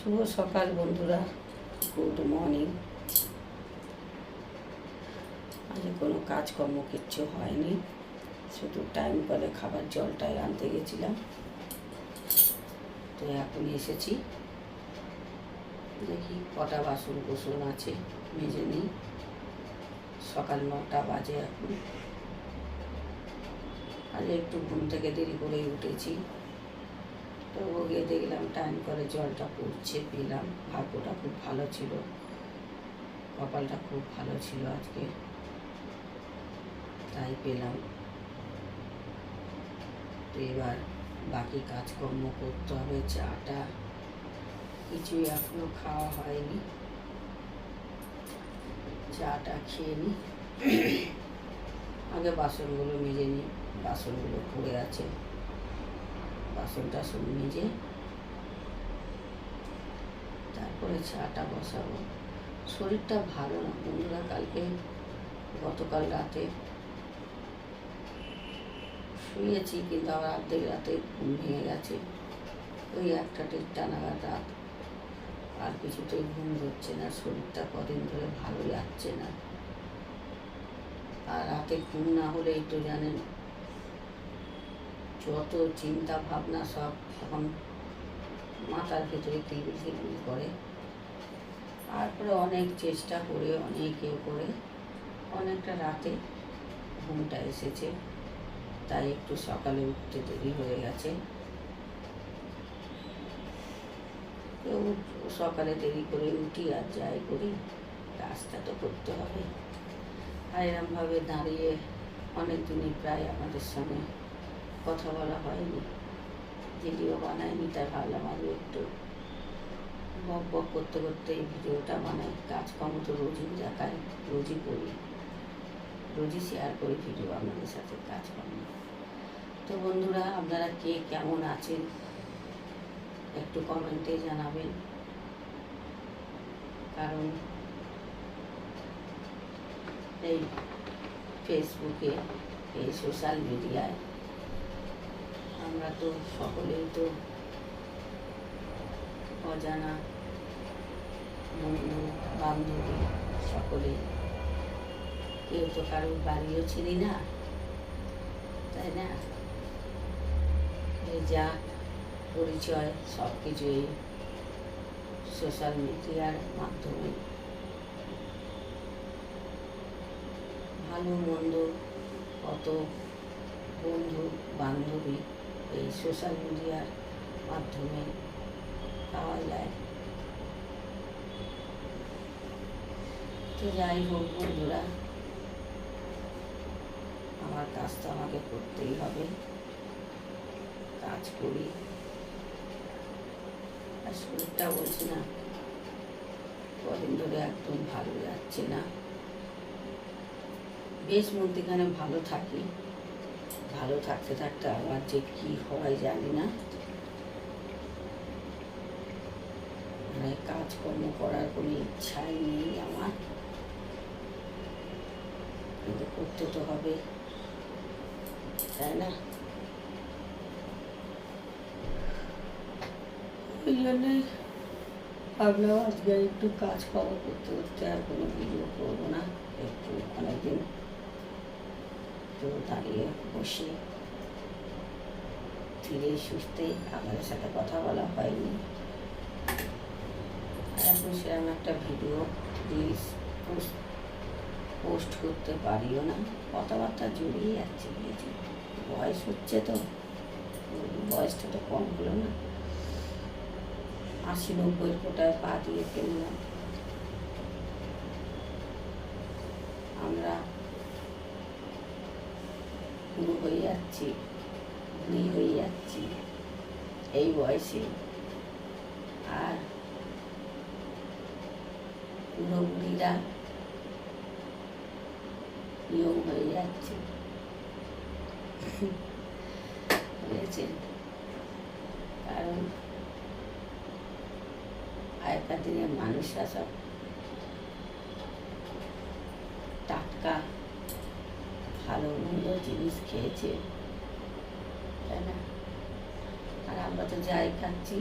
শুভ সকাল বন্ধুরা, good morning. আজ কোনো কাজকর্ম কিচ্ছু হয়নি, শুধু টাইম করে খাবার জলটাই আনতে গেছিলাম। তো এখন এসেছি, দেখি কটা বাসন কুসন আছে মেজে নিই। সকাল 9টা বাজে এখন। আজ একটু ঘুম থেকে দেরি করেই উঠেছি, তো গিয়ে দেখলাম টাইম করে জলটা পড়ছে, পেলাম। ভাগ্যটা খুব ভালো ছিল, কপালটা খুব ভালো ছিল আজকে, তাই পেলাম। তো এবার বাকি কাজকর্ম করতে হবে। চাটা কিছুই এখনো খাওয়া হয়নি, চাটা খেয়ে নিই। আগে বাসনগুলো মেজে নিই, বাসনগুলো পড়ে আছে, বাসন টাসন মেজে তারপরে চাটা বসাবো। শরীরটা ভালো না বন্ধুরা, গতকাল রাতে শুয়েছি, কিন্তু আবার অর্ধেক রাতে ঘুম ভেঙে গেছে। ওই 1টা-1:30 নাগাদ রাত, আর কিছুতেই ঘুম ধরছে না। শরীরটা কদিন ধরে ভালো যাচ্ছে না, আর রাতে ঘুম না হলেই তো জানেন যত চিন্তা ভাবনা সব তখন মাথার ভেতরে কিলবিল কিলবিল করে। তারপরে অনেক চেষ্টা করে, অনেক করে অনেকটা রাতে ঘুমটা এসেছে, তাই একটু সকালে উঠতে দেরি হয়ে গেছে। সকালে দেরি করে উঠি আর যাই করি, কাজটা তো করতে হবে। আর এরমভাবে দাঁড়িয়ে অনেক দিনই প্রায় আমাদের সঙ্গে কথা বলা হয়নি, ভিডিও বানায়নি, তাই ভাবলাম আমি একটু বক বক করতে করতে এই ভিডিওটা বানাই। কাজকর্ম তো রোজই দেখাই, রোজই করি, রোজই শেয়ার করি ভিডিও আপনাদের সাথে কাজকর্ম। তো বন্ধুরা, আপনারা কে কেমন আছেন একটু কমেন্টে জানাবেন, কারণ এই ফেসবুকে, এই সোশ্যাল মিডিয়ায় আমরা তো সকলেই তো অজানা বন্ধু বান্ধবী, সকলেই, কেউ তো কারোর বাড়িও চিনি না, তাই না? যা পরিচয় সব কিছুই সোশ্যাল মিডিয়ার মাধ্যমে। ভালো মন্দ কত বন্ধু বান্ধবী এই সোশ্যাল মিডিয়ার মাধ্যমে পাওয়া যায়। তো যাই হোক বন্ধুরা, আমার কাজ তো আমাকে করতেই হবে, কাজ করি। আর শরীরটা বলছি না, কদিন ধরে একদম ভালো যাচ্ছে না। বেশ মধ্যখানে ভালো থাকি, ভালো থাকতে থাকতে আবার যে কি হয় জানি না। মানে কাজকর্ম করার কোনো ইচ্ছাই নেই আমার, কিন্তু করতে তো হবে, তাই না? ওই জন্যই ভাবলাম আজকে একটু কাজকর্ম করতে করতে আর কোনো ভিডিও করবো না। একটু অনেকদিন তো দাঁড়িয়ে বসে ধীরে সুস্থে আপনাদের সাথে কথা বলা হয়নি। আর এখন সেরকম একটা ভিডিও রিলস পোস্ট করতে পারিও না, কথাবার্তা জড়িয়ে যাচ্ছে। বুঝেছি, বয়স হচ্ছে তো, বয়সটা তো কম হলো না, 80-90 কোটায় পা দিয়ে ফেললাম। আমরা বুড়ো হয়ে যাচ্ছি, বুড়ি হয়ে যাচ্ছি এই বয়সে, আর বুড়ো বুড়িরা ইয়ং হয়ে যাচ্ছে, বুঝেছেন? কারণ আগেকার দিনের মানুষরা সব টাটকা ভালো মন্দ জিনিস খেয়েছে, তাই না? আর আমরা তো যাই খাচ্ছি